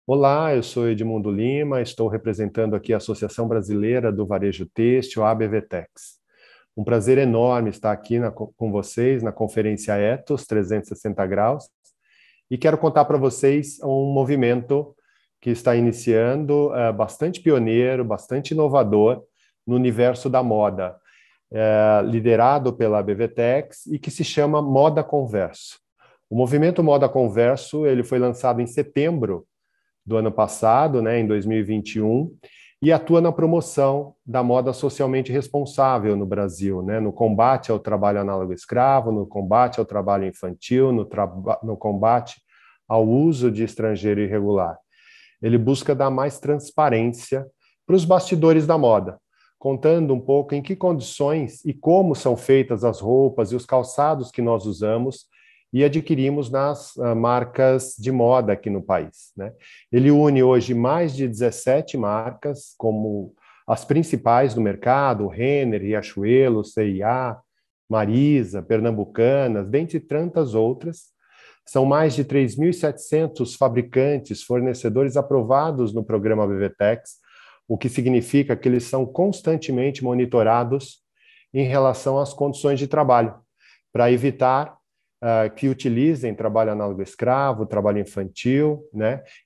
Olá, eu sou Edmundo Lima, estou representando aqui a Associação Brasileira do Varejo Têxtil, a ABVTEX. Um prazer enorme estar aqui com vocês na Conferência Ethos 360 Graus e quero contar para vocês um movimento que está iniciando, bastante pioneiro, bastante inovador no universo da moda, liderado pela ABVTEX e que se chama Moda Converso. O movimento Moda Converso ele foi lançado em setembro do ano passado, em 2021, e atua na promoção da moda socialmente responsável no Brasil, no combate ao trabalho análogo escravo, no combate ao trabalho infantil, no combate ao uso de estrangeiro irregular. Ele busca dar mais transparência para os bastidores da moda, contando um pouco em que condições e como são feitas as roupas e os calçados que nós usamos e adquirimos nas marcas de moda aqui no país. Ele une hoje mais de 17 marcas, como as principais do mercado, Renner, Riachuelo, C&A, Marisa, Pernambucanas, dentre tantas outras. São mais de 3.700 fabricantes, fornecedores aprovados no programa BVTEX, o que significa que eles são constantemente monitorados em relação às condições de trabalho, para evitar que utilizem trabalho análogo escravo, trabalho infantil,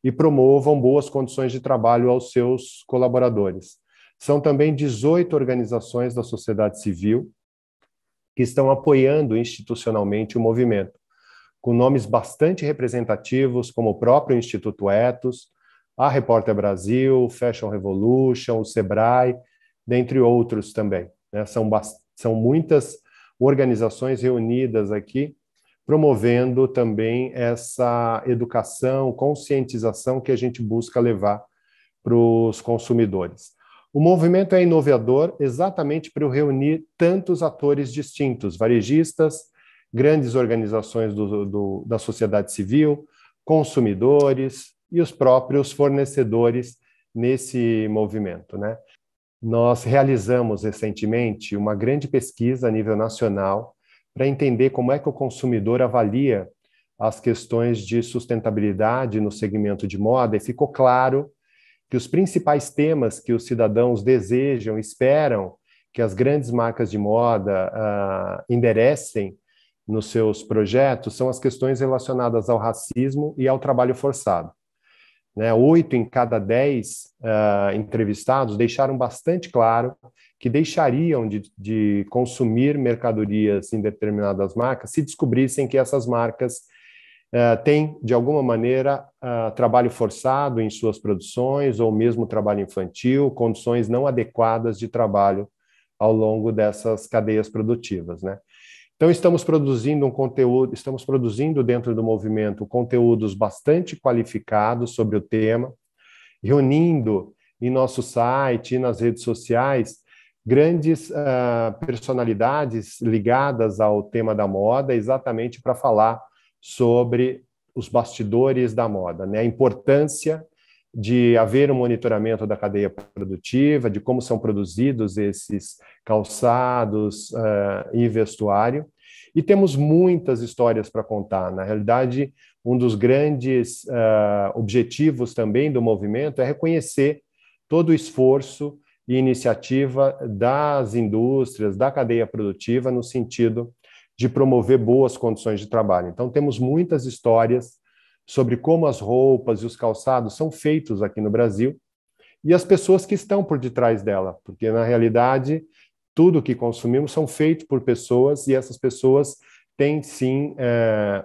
e promovam boas condições de trabalho aos seus colaboradores. São também 18 organizações da sociedade civil que estão apoiando institucionalmente o movimento, com nomes bastante representativos, como o próprio Instituto Ethos, a Repórter Brasil, Fashion Revolution, o Sebrae, dentre outros também. São muitas organizações reunidas aqui, promovendo também essa educação, conscientização que a gente busca levar para os consumidores. O movimento é inovador exatamente para reunir tantos atores distintos, varejistas, grandes organizações da sociedade civil, consumidores e os próprios fornecedores nesse movimento. Nós realizamos recentemente uma grande pesquisa a nível nacional para entender como é que o consumidor avalia as questões de sustentabilidade no segmento de moda, e ficou claro que os principais temas que os cidadãos desejam, esperam que as grandes marcas de moda enderecem nos seus projetos são as questões relacionadas ao racismo e ao trabalho forçado. 8 em cada 10 entrevistados deixaram bastante claro que deixariam de consumir mercadorias em determinadas marcas se descobrissem que essas marcas têm, de alguma maneira, trabalho forçado em suas produções ou mesmo trabalho infantil, condições não adequadas de trabalho ao longo dessas cadeias produtivas. Então, estamos produzindo dentro do movimento conteúdos bastante qualificados sobre o tema, reunindo em nosso site e nas redes sociais grandes personalidades ligadas ao tema da moda, exatamente para falar sobre os bastidores da moda, a importância de haver um monitoramento da cadeia produtiva, de como são produzidos esses calçados e vestuário. E temos muitas histórias para contar. Na realidade, um dos grandes objetivos também do movimento é reconhecer todo o esforço e iniciativa das indústrias, da cadeia produtiva, no sentido de promover boas condições de trabalho. Então, temos muitas histórias sobre como as roupas e os calçados são feitos aqui no Brasil e as pessoas que estão por detrás dela, porque, na realidade, tudo que consumimos são feitos por pessoas e essas pessoas têm, sim,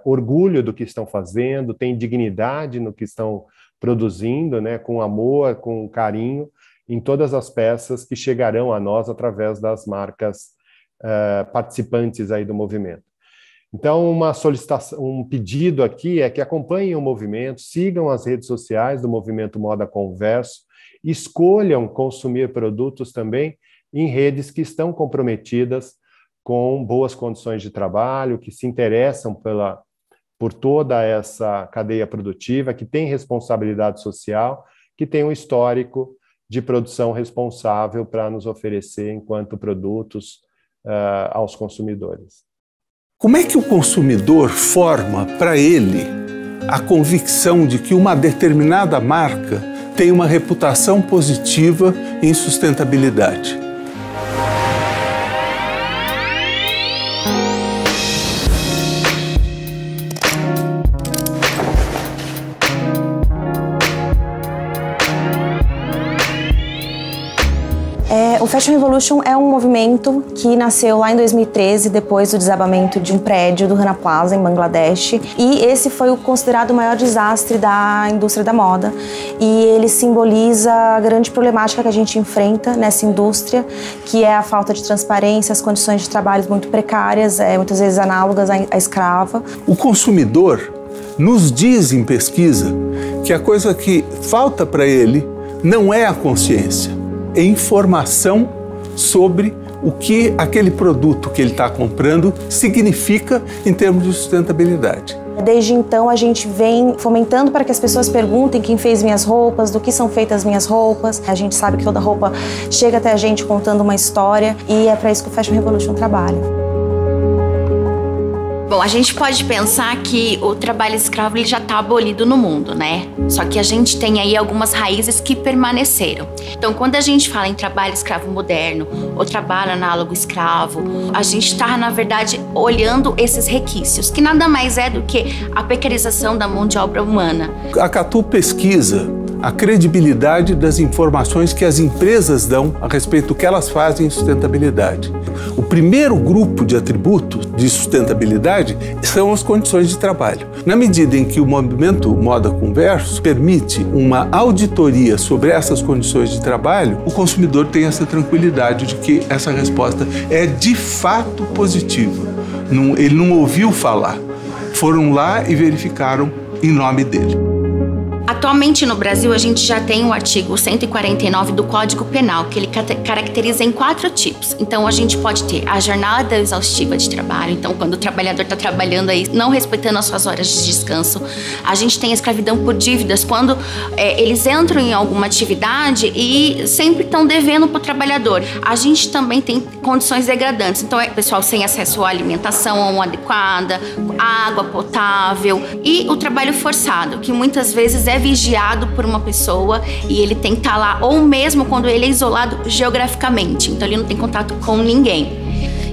orgulho do que estão fazendo, têm dignidade no que estão produzindo, com amor, com carinho, em todas as peças que chegarão a nós através das marcas participantes aí do movimento. Então, uma solicitação, um pedido aqui é que acompanhem o movimento, sigam as redes sociais do Movimento Moda Converso, escolham consumir produtos também em redes que estão comprometidas com boas condições de trabalho, que se interessam por toda essa cadeia produtiva, que tem responsabilidade social, que tem um histórico de produção responsável para nos oferecer enquanto produtos aos consumidores. Como é que o consumidor forma para ele a convicção de que uma determinada marca tem uma reputação positiva em sustentabilidade. O Fashion Revolution é um movimento que nasceu lá em 2013, depois do desabamento de um prédio do Rana Plaza, em Bangladesh. E esse foi considerado o maior desastre da indústria da moda. E ele simboliza a grande problemática que a gente enfrenta nessa indústria, que é a falta de transparência, as condições de trabalho muito precárias, muitas vezes análogas à escrava. O consumidor nos diz em pesquisa que a coisa que falta para ele não é a consciência, é informação sobre o que aquele produto que ele está comprando significa em termos de sustentabilidade. Desde então a gente vem fomentando para que as pessoas perguntem quem fez minhas roupas, do que são feitas as minhas roupas. A gente sabe que toda roupa chega até a gente contando uma história e é para isso que o Fashion Revolution trabalha. Bom, a gente pode pensar que o trabalho escravo ele já está abolido no mundo, né? Só que a gente tem aí algumas raízes que permaneceram. Então, quando a gente fala em trabalho escravo moderno ou trabalho análogo escravo, a gente está, na verdade, olhando esses requisitos, que nada mais é do que a precarização da mão de obra humana. A Catu pesquisa a credibilidade das informações que as empresas dão a respeito do que elas fazem em sustentabilidade. O primeiro grupo de atributos de sustentabilidade são as condições de trabalho. Na medida em que o movimento Moda Converso permite uma auditoria sobre essas condições de trabalho, o consumidor tem essa tranquilidade de que essa resposta é de fato positiva. Ele não ouviu falar, foram lá e verificaram em nome dele. Atualmente no Brasil a gente já tem o artigo 149 do Código Penal, que ele caracteriza em 4 tipos. Então a gente pode ter a jornada exaustiva de trabalho, então quando o trabalhador está trabalhando aí não respeitando as suas horas de descanso. A gente tem a escravidão por dívidas, quando eles entram em alguma atividade e sempre estão devendo para o trabalhador. A gente também tem condições degradantes, então é pessoal sem acesso à alimentação adequada, água potável e o trabalho forçado, que muitas vezes é vigiado por uma pessoa e ele tem que estar lá, ou mesmo quando ele é isolado geograficamente, então ele não tem contato com ninguém.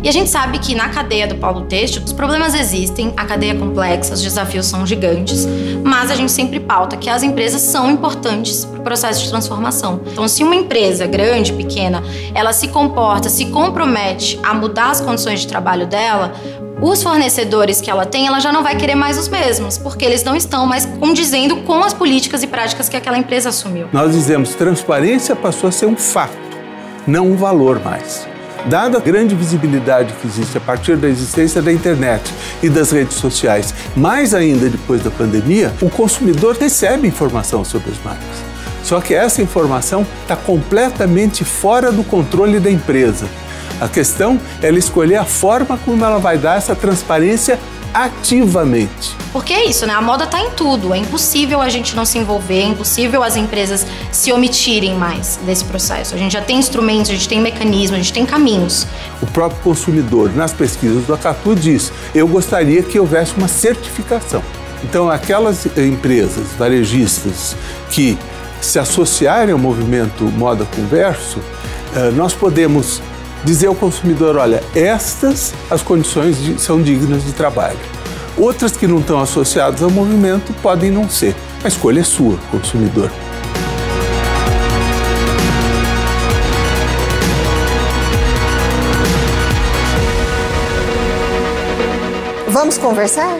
E a gente sabe que na cadeia do polo têxtil os problemas existem, a cadeia é complexa, os desafios são gigantes, mas a gente sempre pauta que as empresas são importantes para o processo de transformação. Então, se uma empresa grande, pequena, ela se comporta, se compromete a mudar as condições de trabalho dela, os fornecedores que ela tem, ela já não vai querer mais os mesmos, porque eles não estão mais condizendo com as políticas e práticas que aquela empresa assumiu. Nós dizemos que transparência passou a ser um fato, não um valor mais. Dada a grande visibilidade que existe a partir da existência da internet e das redes sociais, mais ainda depois da pandemia, o consumidor recebe informação sobre as marcas. Só que essa informação está completamente fora do controle da empresa. A questão é ela escolher a forma como ela vai dar essa transparência ativamente. Porque é isso, né? A moda está em tudo. É impossível a gente não se envolver, é impossível as empresas se omitirem mais desse processo. A gente já tem instrumentos, a gente tem mecanismos, a gente tem caminhos. O próprio consumidor, nas pesquisas do Acatu, diz: eu gostaria que houvesse uma certificação. Então, aquelas empresas varejistas que se associarem ao movimento Moda Converso, nós podemos dizer ao consumidor: olha, estas as condições são dignas de trabalho. Outras que não estão associadas ao movimento podem não ser. A escolha é sua, consumidor. Vamos conversar?